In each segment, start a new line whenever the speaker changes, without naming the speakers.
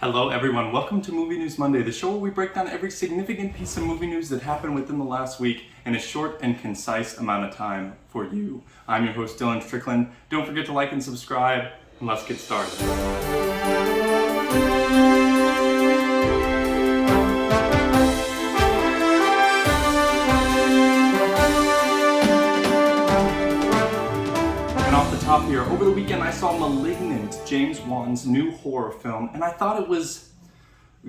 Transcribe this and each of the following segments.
Hello everyone, welcome to Movie News Monday, the show where we break down every significant piece of movie news that happened within the last week in a short and concise amount of time for you. I'm your host Dylan Strickland. Don't forget to like and subscribe, and let's get started. Top here. Over the weekend I saw *Malignant*, James Wan's new horror film, and I thought it was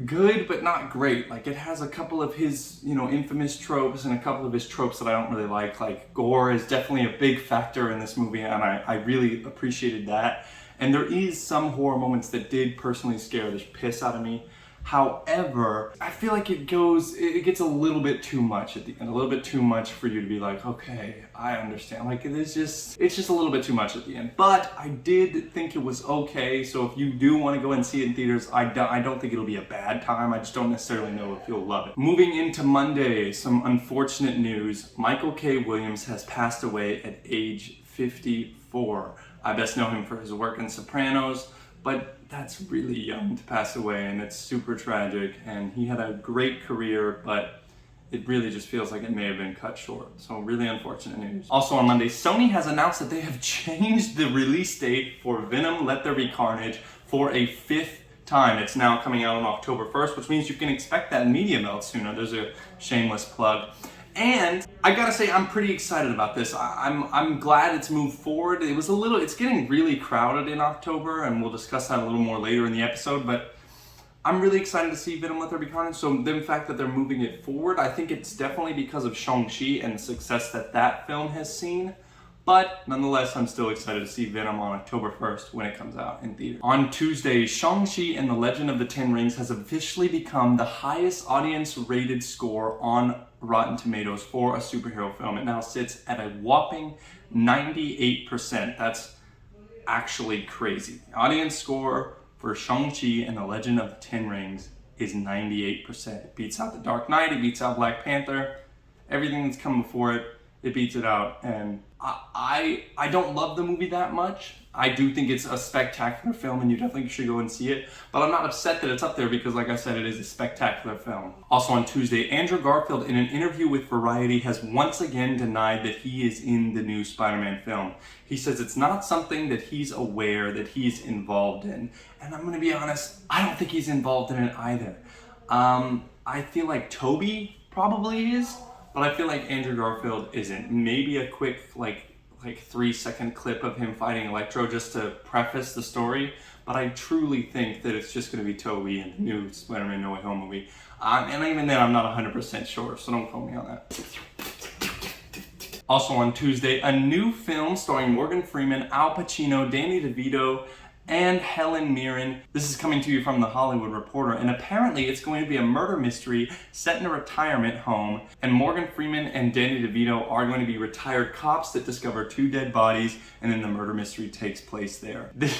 good but not great. Like, it has a couple of his, infamous tropes and a couple of his tropes that I don't really like. Like, gore is definitely a big factor in this movie, and I really appreciated that. And there is some horror moments that did personally scare the piss out of me. However, I feel like it gets a little bit too much at the end, a little bit too much for you to be like, okay, I understand. Like, it's just a little bit too much at the end. But I did think it was okay, so if you do want to go and see it in theaters, I don't think it'll be a bad time. I just don't necessarily know if you'll love it. Moving into Monday, some unfortunate news. Michael K. Williams has passed away at age 54. I best know him for his work in Sopranos, but that's really young to pass away, and it's super tragic. And he had a great career, but it really just feels like it may have been cut short. So really unfortunate news. Also on Monday, Sony has announced that they have changed the release date for Venom: Let There Be Carnage for a 5th time. It's now coming out on October 1st, which means you can expect that media melt sooner. There's a shameless plug. And I gotta say, I'm pretty excited about this. I'm glad it's moved forward. It's getting really crowded in October, and we'll discuss that a little more later in the episode, but I'm really excited to see Venom: Let There Be Carnage. So the fact that they're moving it forward, I think it's definitely because of Shang-Chi and the success that film has seen. But nonetheless, I'm still excited to see Venom on October 1st when it comes out in theater. On Tuesday, Shang-Chi and the Legend of the Ten Rings has officially become the highest audience-rated score on Rotten Tomatoes for a superhero film. It now sits at a whopping 98%. That's actually crazy. The audience score for Shang-Chi and the Legend of the Ten Rings is 98%. It beats out The Dark Knight, it beats out Black Panther, everything that's come before it. It beats it out, and I don't love the movie that much. I do think it's a spectacular film, and you definitely should go and see it, but I'm not upset that it's up there because, like I said, it is a spectacular film. Also on Tuesday, Andrew Garfield, in an interview with Variety, has once again denied that he is in the new Spider-Man film. He says it's not something that he's aware that he's involved in, and I'm gonna be honest, I don't think he's involved in it either. I feel like Toby probably is, but I feel like Andrew Garfield isn't. Maybe a quick, like 3-second clip of him fighting Electro just to preface the story, but I truly think that it's just going to be Toby in the new Spider-Man No Way Home movie. And even then, I'm not 100% sure, so don't quote me on that. Also on Tuesday, a new film starring Morgan Freeman, Al Pacino, Danny DeVito, and Helen Mirren. This is coming to you from The Hollywood Reporter, and apparently it's going to be a murder mystery set in a retirement home, and Morgan Freeman and Danny DeVito are going to be retired cops that discover 2 dead bodies, and then the murder mystery takes place there. This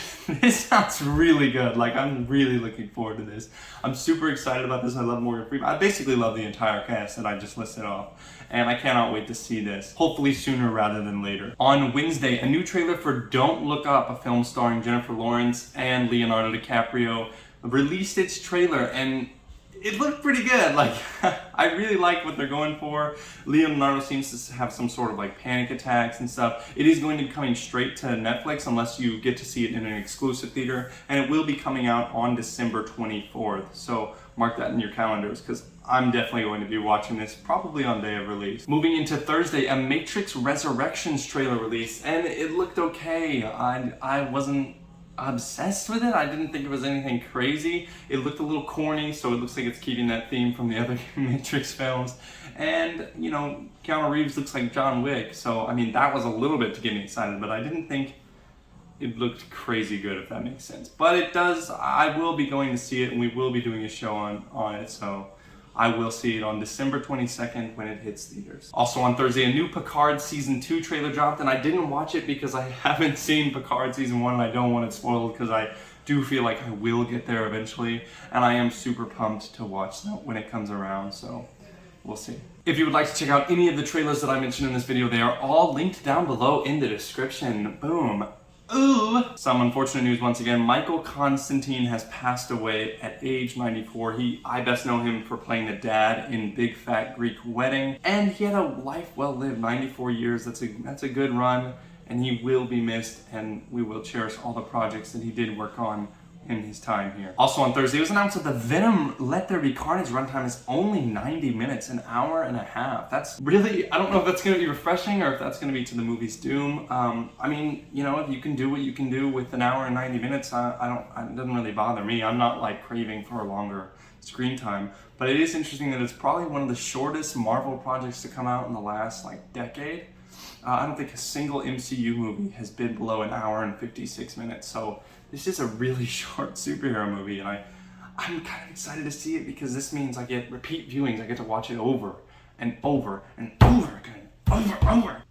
sounds really good. Like, I'm really looking forward to this. I'm super excited about this. I love Morgan Freeman. I basically love the entire cast that I just listed off, and I cannot wait to see this. Hopefully sooner rather than later. On Wednesday, a new trailer for Don't Look Up, a film starring Jennifer Lawrence and Leonardo DiCaprio, released its trailer, and it looked pretty good. Like, I really like what they're going for. Leonardo seems to have some sort of like panic attacks and stuff. It is going to be coming straight to Netflix unless you get to see it in an exclusive theater, and it will be coming out on December 24th. So mark that in your calendars, because I'm definitely going to be watching this probably on day of release. Moving into Thursday, a Matrix Resurrections trailer release, and it looked okay. I wasn't obsessed with it. I didn't think it was anything crazy. It looked a little corny, so it looks like it's keeping that theme from the other Matrix films. And, Keanu Reeves looks like John Wick, so, I mean, that was a little bit to get me excited, but I didn't think it looked crazy good, if that makes sense. But it does. I will be going to see it, and we will be doing a show on it, so I will see it on December 22nd when it hits theaters. Also on Thursday, a new Picard Season 2 trailer dropped, and I didn't watch it because I haven't seen Picard Season 1, and I don't want it spoiled because I do feel like I will get there eventually, and I am super pumped to watch that when it comes around, so we'll see. If you would like to check out any of the trailers that I mentioned in this video, they are all linked down below in the description. Boom. Ooh! Some unfortunate news once again. Michael Constantine has passed away at age 94. I best know him for playing the dad in Big Fat Greek Wedding. And he had a life well lived, 94 years. That's a good run. And he will be missed, and we will cherish all the projects that he did work on in his time here. Also on Thursday, it was announced that the Venom Let There Be Carnage runtime is only 90 minutes, an hour and a half. That's really, I don't know if that's going to be refreshing or if that's going to be to the movie's doom. I mean, you know, if you can do what you can do with an hour and 90 minutes, it doesn't really bother me. I'm not like craving for a longer screen time. But it is interesting that it's probably one of the shortest Marvel projects to come out in the last like decade. I don't think a single MCU movie has been below an hour and 56 minutes. So this is a really short superhero movie, and I'm kind of excited to see it because this means I get repeat viewings. I get to watch it over and over and over again, over.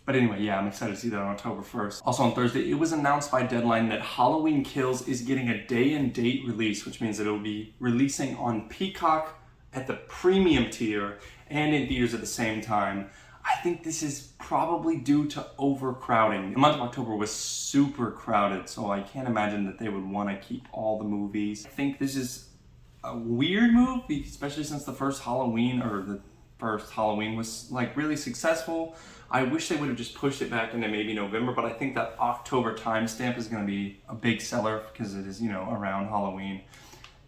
But anyway, yeah, I'm excited to see that on October 1st. Also on Thursday, it was announced by Deadline that Halloween Kills is getting a day and date release, which means that it will be releasing on Peacock at the premium tier and in theaters at the same time. I think this is probably due to overcrowding. The month of October was super crowded, so I can't imagine that they would want to keep all the movies. I think this is a weird move, especially since the first Halloween was like really successful. I wish they would have just pushed it back into maybe November, but I think that October timestamp is going to be a big seller because it is, you know, around Halloween.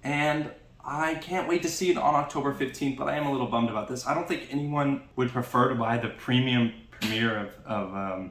And I can't wait to see it on October 15th, but I am a little bummed about this. I don't think anyone would prefer to buy the premium premiere of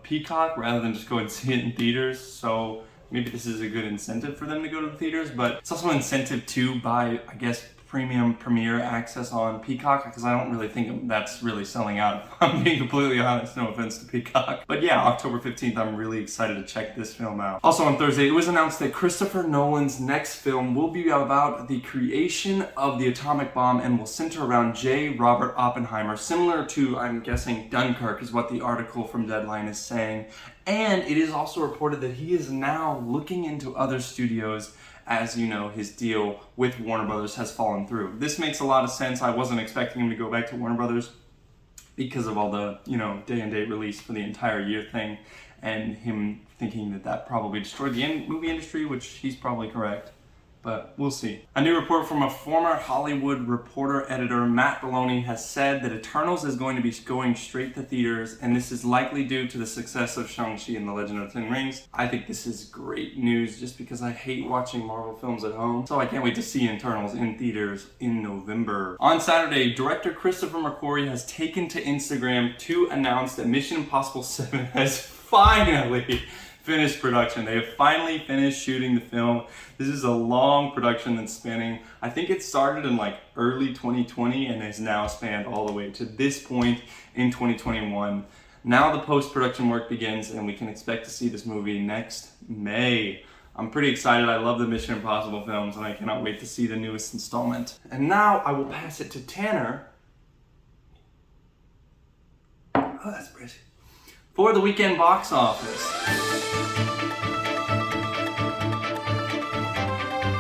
Peacock rather than just go and see it in theaters. So maybe this is a good incentive for them to go to the theaters, but it's also an incentive to buy, I guess, premium premiere access on Peacock, because I don't really think that's really selling out, if I'm being completely honest, no offense to Peacock. But yeah, October 15th, I'm really excited to check this film out. Also on Thursday, it was announced that Christopher Nolan's next film will be about the creation of the atomic bomb and will center around J. Robert Oppenheimer, similar to, I'm guessing, Dunkirk is what the article from Deadline is saying. And it is also reported that he is now looking into other studios. As you know, his deal with Warner Brothers has fallen through. This makes a lot of sense. I wasn't expecting him to go back to Warner Brothers because of all the, you know, day and date release for the entire year thing, and him thinking that probably destroyed the movie industry, which he's probably correct. But we'll see. A new report from a former Hollywood Reporter editor, Matt Belloni, has said that Eternals is going to be going straight to theaters, and this is likely due to the success of Shang-Chi and the Legend of the Ten Rings. I think this is great news just because I hate watching Marvel films at home, so I can't wait to see Eternals in theaters in November. On Saturday, director Christopher McQuarrie has taken to Instagram to announce that Mission Impossible 7 has finally finished production. They have finally finished shooting the film. This is a long production that's spanning, I think it started in like early 2020 and has now spanned all the way to this point in 2021. Now the post-production work begins and we can expect to see this movie next May. I'm pretty excited. I love the Mission Impossible films and I cannot wait to see the newest installment. And now I will pass it to Tanner. Oh, that's pretty. For the weekend box office.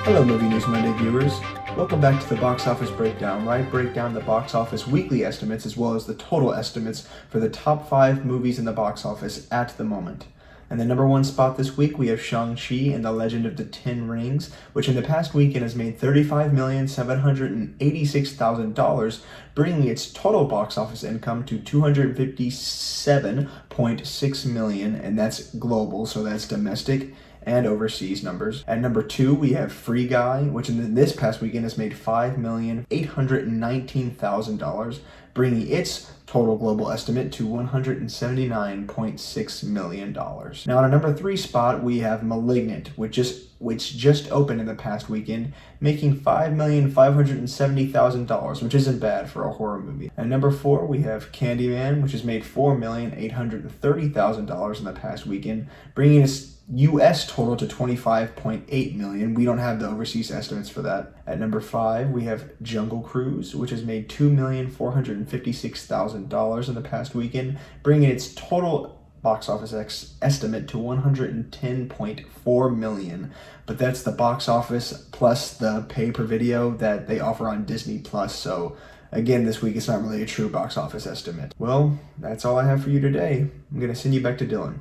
Hello Movie News Monday viewers. Welcome back to the Box Office Breakdown, where I break down the box office weekly estimates as well as the total estimates for the top 5 movies in the box office at the moment. And the number 1 spot this week, we have Shang-Chi and the Legend of the Ten Rings, which in the past weekend has made $35,786,000, bringing its total box office income to $257.6 million, and that's global, so that's domestic and overseas numbers. At number 2, we have Free Guy, which in this past weekend has made $5,819,000, bringing its total global estimate to $179.6 million. Now, on a number 3 spot, we have Malignant, which just opened in the past weekend, making $5,570,000, which isn't bad for a horror movie. At number 4, we have Candyman, which has made $4,830,000 in the past weekend, bringing its U.S. total to $25.8 million. We don't have the overseas estimates for that. At number 5, we have Jungle Cruise, which has made $2,456,000 in the past weekend, bringing its total box office estimate to $110.4 million. But that's the box office plus the pay-per-video that they offer on Disney+. So again, this week it's not really a true box office estimate. Well, that's all I have for you today. I'm going to send you back to Dylan.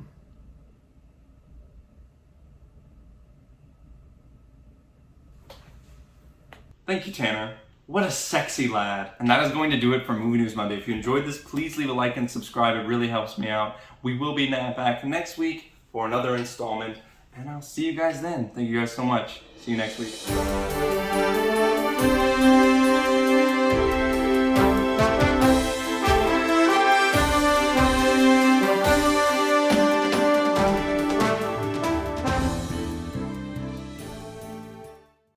Thank you, Tanner. What a sexy lad. And that is going to do it for Movie News Monday. If you enjoyed this, please leave a like and subscribe. It really helps me out. We will be back next week for another installment. And I'll see you guys then. Thank you guys so much. See you next week.